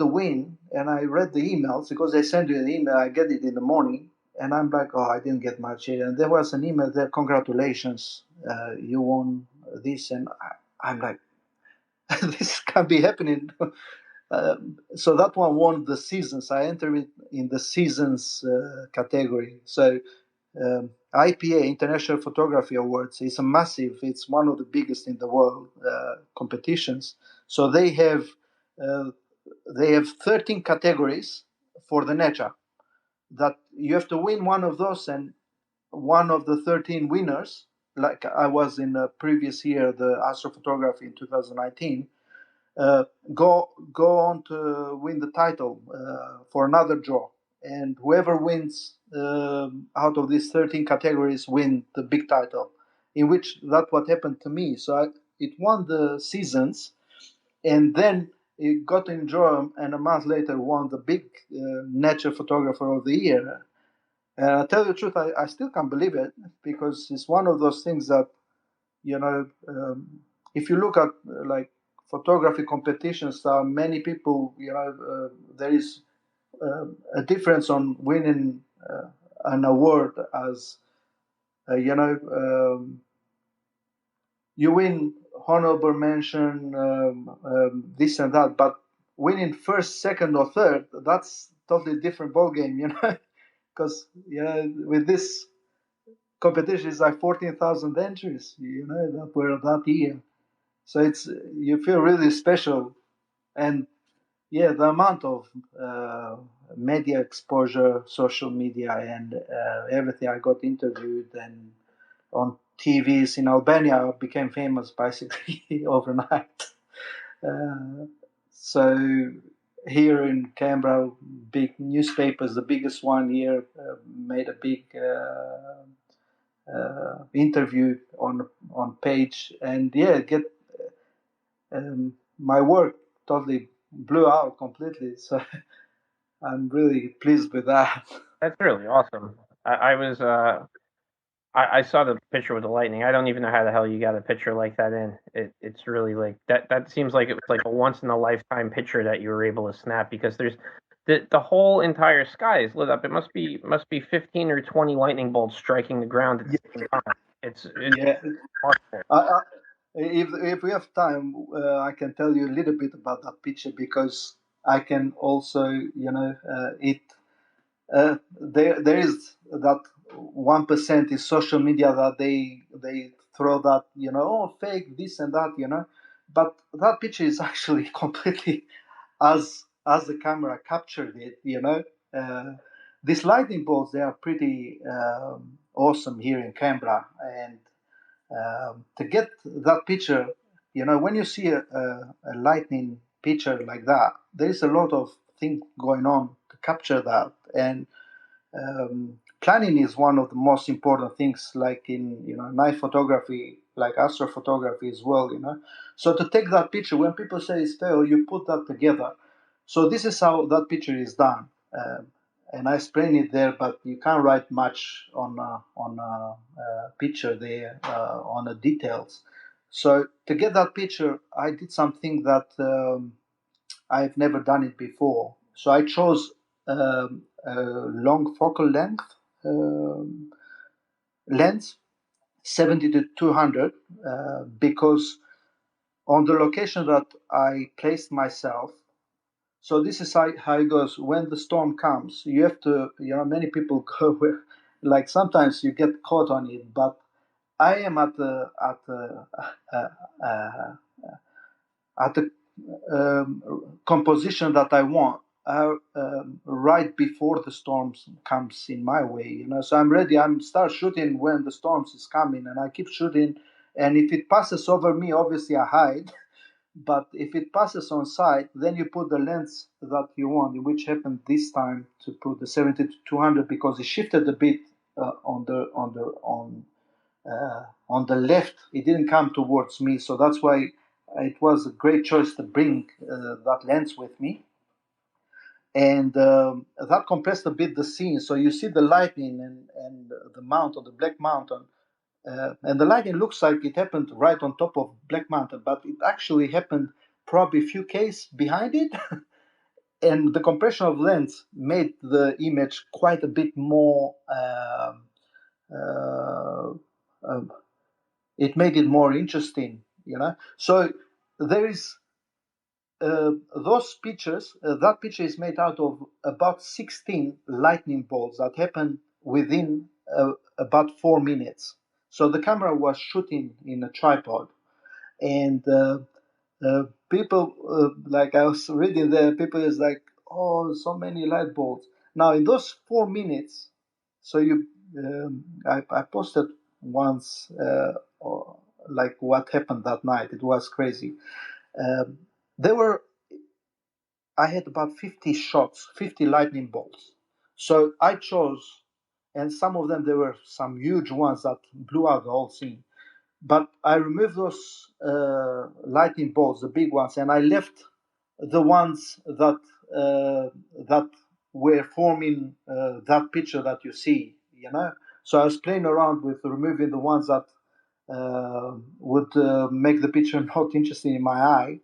win and I read the emails, because they send you an email, I get it in the morning, and I'm like, oh, I didn't get much here. And there was an email there, congratulations, you won this, and I'm like, this can't be happening. So that one won the seasons. I entered it in the seasons category. So IPA, International Photography Awards, is a massive, it's one of the biggest in the world competitions. So they have 13 categories for the nature, that you have to win one of those, and one of the 13 winners, like I was in the previous year, the astrophotography in 2019, go on to win the title for another draw, and whoever wins out of these 13 categories win the big title, in which that's what happened to me. So it won the seasons, and then it got in draw, and a month later won the big nature photographer of the year. And I tell you the truth, I still can't believe it, because it's one of those things that, if you look at like photography competitions, many people, there is a difference on winning an award as, you win honorable mention, this and that, but winning first, second, or third, that's totally different ballgame, because with this competition is like 14,000 entries, that were that year. So you feel really special, and the amount of media exposure, social media, and everything. I got interviewed and on TVs in Albania. I became famous basically overnight. So here in Canberra, big newspapers, the biggest one here, made a big interview on page, and get my work totally blew out completely. So I'm really pleased with that. That's really awesome. I was I saw the picture with the lightning. I don't even know how the hell you got a picture like that in. It's really like that. That seems like it was like a once in a lifetime picture that you were able to snap, because there's the whole entire sky is lit up. It must be 15 or 20 lightning bolts striking the ground at the same time. It's remarkable. If we have time, I can tell you a little bit about that picture, because I can also, there is that 1% is social media that they throw that, fake this and that, but that picture is actually completely as the camera captured it. These lightning bolts, they are pretty awesome here in Canberra, and to get that picture, when you see a lightning picture like that, there is a lot of things going on to capture that, and planning is one of the most important things, like in night photography, like astrophotography as well. So to take that picture, when people say it's fail, you put that together. So this is how that picture is done, and I explain it there, but you can't write much on a picture there, on the details. So to get that picture, I did something that I've never done it before. So I chose a long focal length lens, 70 to 200, because on the location that I placed myself. So this is how it goes. When the storm comes, you have to, many people go where, like sometimes you get caught on it, but I am at the composition that I want. right before the storms comes in my way, so I'm ready. I'm start shooting when the storms is coming, and I keep shooting, and if it passes over me, obviously I hide. But if it passes on site, then you put the lens that you want, which happened this time to put the 70 to 200 because it shifted a bit on the left. It didn't come towards me, so that's why it was a great choice to bring that lens with me. And that compressed a bit the scene, so you see the lightning and the mountain, the Black Mountain, and the lightning looks like it happened right on top of Black Mountain, but it actually happened probably a few k's behind it. And the compression of lens made the image quite a bit more. It made it more interesting, So there is those pictures. That picture is made out of about 16 lightning bolts that happened within about 4 minutes. So the camera was shooting in a tripod, and people, like I was reading there, people is like, oh, so many light bulbs. Now in those 4 minutes, so I posted once, like what happened that night. It was crazy. Um, there were, I had about 50 shots, 50 lightning bolts. So I chose, and some of them, there were some huge ones that blew out the whole scene. But I removed those lightning bolts, the big ones, and I left the ones that were forming that picture that you see, So I was playing around with removing the ones that would make the picture not interesting in my eye,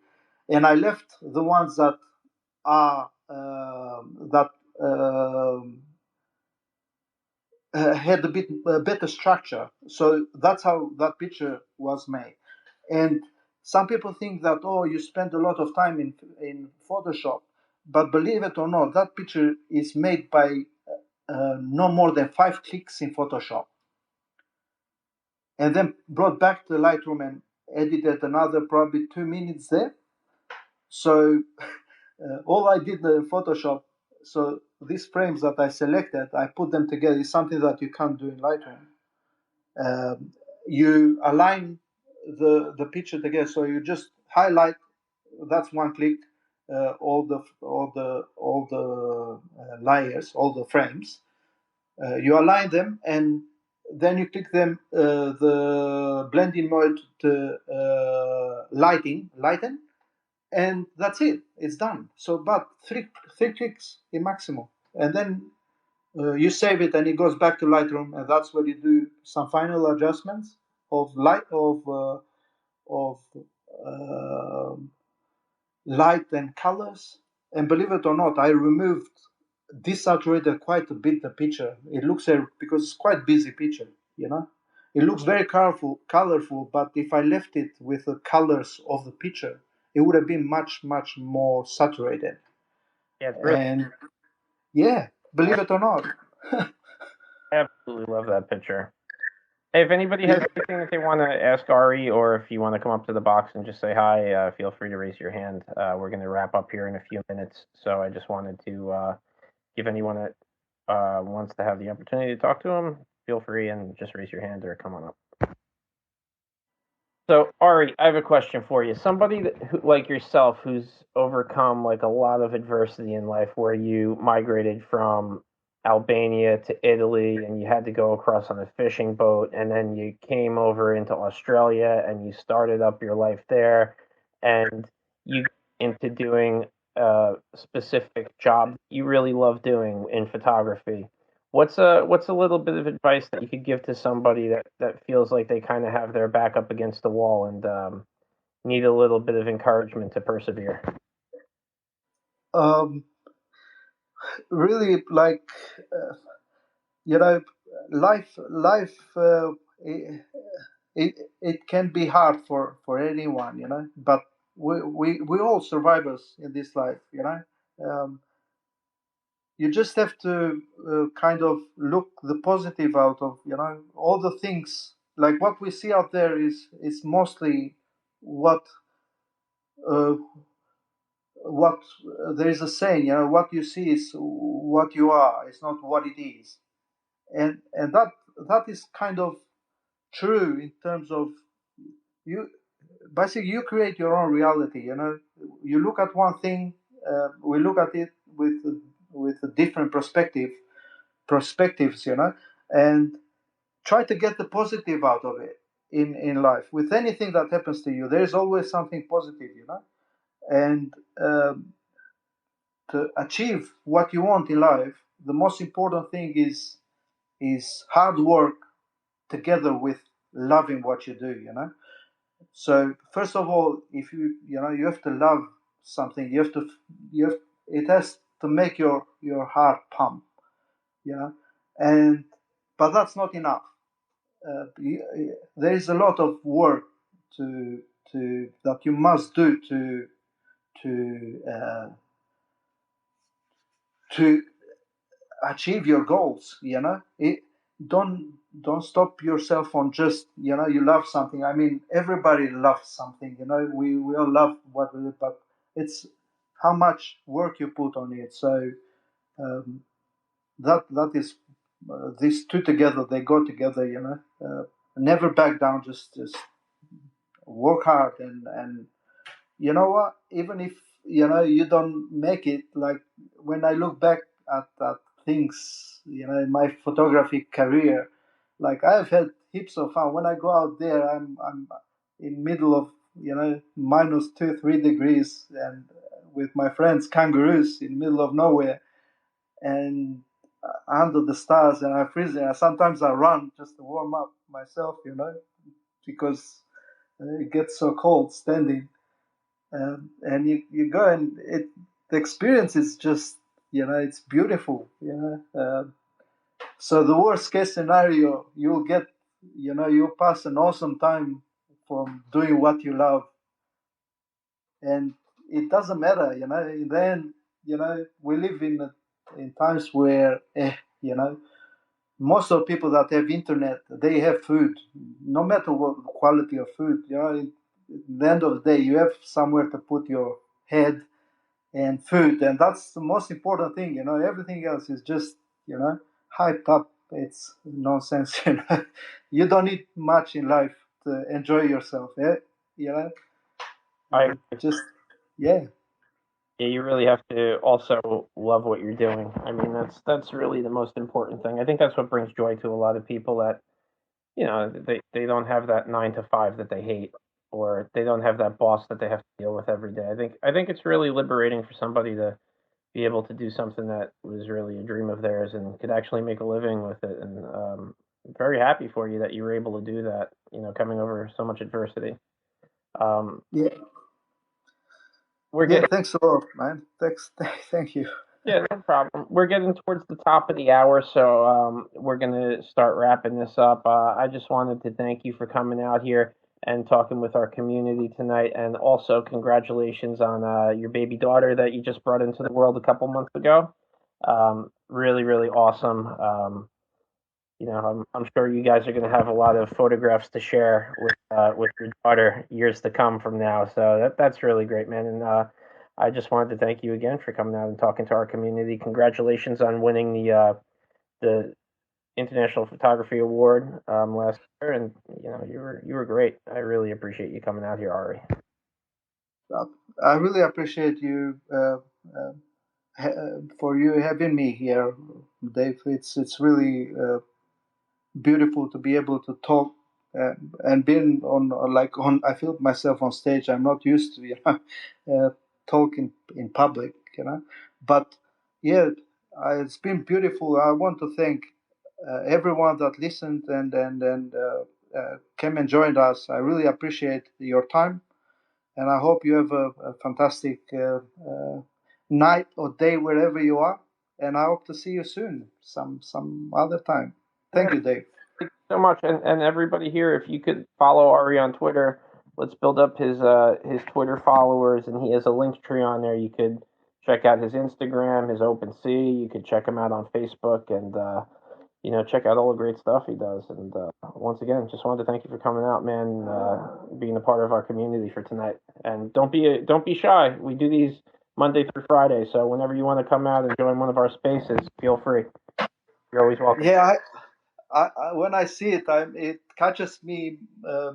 and I left the ones that are that had a bit better structure. So that's how that picture was made. And some people think that, oh, you spend a lot of time in Photoshop, but believe it or not, that picture is made by no more than 5 clicks in Photoshop, and then brought back to Lightroom and edited another probably 2 minutes there. So all I did in Photoshop, so these frames that I selected, I put them together. Is something that you can't do in Lightroom. You align the picture together, so you just highlight. That's one click. All the layers, all the frames. You align them, and then you click them. The blending mode to lighten, and that's it. It's done. So, but three clicks in maximum, and then you save it, and it goes back to Lightroom, and that's where you do some final adjustments of light uh, light and colors. And believe it or not, I removed desaturated quite a bit the picture. It looks because it's quite busy picture, It looks very colorful, but if I left it with the colors of the picture, it would have been much, much more saturated. Yeah, it's really, And yeah, believe it or not. I absolutely love that picture. Hey, if anybody has anything that they want to ask Ari, or if you want to come up to the box and just say hi, feel free to raise your hand. We're going to wrap up here in a few minutes, so I just wanted to give anyone that wants to have the opportunity to talk to him, feel free and just raise your hand or come on up. So, Ari, I have a question for you. Somebody who, like yourself, who's overcome like a lot of adversity in life, where you migrated from Albania to Italy and you had to go across on a fishing boat, and then you came over into Australia and you started up your life there, and you got into doing a specific job you really love doing in photography. What's a little bit of advice that you could give to somebody that feels like they kind of have their back up against the wall and need a little bit of encouragement to persevere? Really, like life it can be hard for anyone, but we all survivors in this life. You just have to kind of look the positive out of all the things. Like what we see out there is mostly what uh, what there is a saying, what you see is what you are. It's not what it is, and that is kind of true in terms of you. Basically, you create your own reality. You look at one thing, we look at it with a different perspectives, and try to get the positive out of it in life. With anything that happens to you, there is always something positive, and to achieve what you want in life, the most important thing is hard work together with loving what you do. So first of all, if you have to love something, it has to make your heart pump, and but that's not enough. There is a lot of work to that you must do to achieve your goals. Don't stop yourself on just you love something. I mean, everybody loves something. We all love what we do, but it's how much work you put on it. So that is these two together. They go together. Never back down. Just work hard, and you know what? Even if you don't make it, like when I look back at things, in my photography career, like I've had heaps of fun. When I go out there, I'm in middle of -2, -3 degrees, and with my friends kangaroos in middle of nowhere, and under the stars, and I'm freezing. And sometimes I run just to warm up myself, because it gets so cold standing. And you go, and the experience is just it's beautiful. So the worst case scenario, you'll pass an awesome time from doing what you love, and it doesn't matter. In the end, we live in times where most of the people that have internet, they have food, no matter what quality of food. At the end of the day, you have somewhere to put your head and food, and that's the most important thing. Everything else is just hyped up. It's nonsense. You don't need much in life to enjoy yourself. I Just yeah. Yeah, you really have to also love what you're doing. I mean, that's really the most important thing. I think that's what brings joy to a lot of people that, they don't have that 9 to 5 that they hate, or they don't have that boss that they have to deal with every day. I think it's really liberating for somebody to be able to do something that was really a dream of theirs and could actually make a living with it. And I'm very happy for you that you were able to do that, coming over so much adversity. Yeah. We're Yeah. getting Thanks a lot, man. Thanks. Thank you. Yeah, no problem. We're getting towards the top of the hour, so we're going to start wrapping this up. I just wanted to thank you for coming out here and talking with our community tonight, and also congratulations on your baby daughter that you just brought into the world a couple months ago. Really, really awesome. I'm sure you guys are going to have a lot of photographs to share with your daughter years to come from now. So that's really great, man. And I just wanted to thank you again for coming out and talking to our community. Congratulations on winning the International Photography Award last year, and you were great. I really appreciate you coming out here, Ari. I really appreciate you for you having me here, Dave. It's really beautiful to be able to talk and being on. I feel myself on stage. I'm not used to talking in public, but yeah, it's been beautiful. I want to thank everyone that listened and came and joined us. I really appreciate your time, and I hope you have a fantastic night or day wherever you are. And I hope to see you soon, some other time. Thank you, Dave. Thank you so much, and everybody here, if you could follow Ari on Twitter, let's build up his Twitter followers, and he has a link tree on there. You could check out his Instagram, his OpenSea. You could check him out on Facebook, and check out all the great stuff he does. And once again, just wanted to thank you for coming out, man, being a part of our community for tonight. And don't be shy. Monday through Friday. So whenever you want to come out and join one of our spaces, feel free. You're always welcome. Yeah, I when I see it, it catches me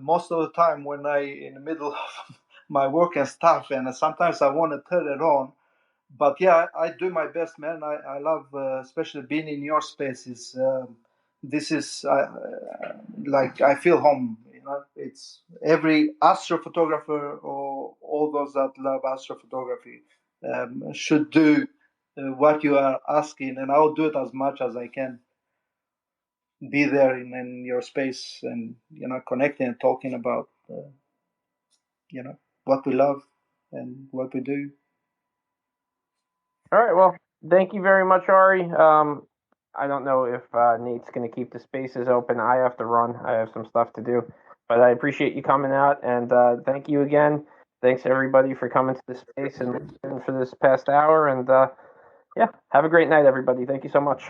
most of the time when I in the middle of my work and stuff, and sometimes I want to turn it on. But yeah, I do my best, man. I love, especially being in your spaces. This is like I feel home. You know, it's every astrophotographer or all those that love astrophotography should do what you are asking, and I'll do it as much as I can. Be there in your space, and connecting and talking about what we love and what we do. All right. Well, thank you very much, Ari. I don't know if Nate's going to keep the spaces open. I have to run. I have some stuff to do. But I appreciate you coming out, and thank you again. Thanks everybody for coming to the space and listening for this past hour. And yeah, have a great night, everybody. Thank you so much.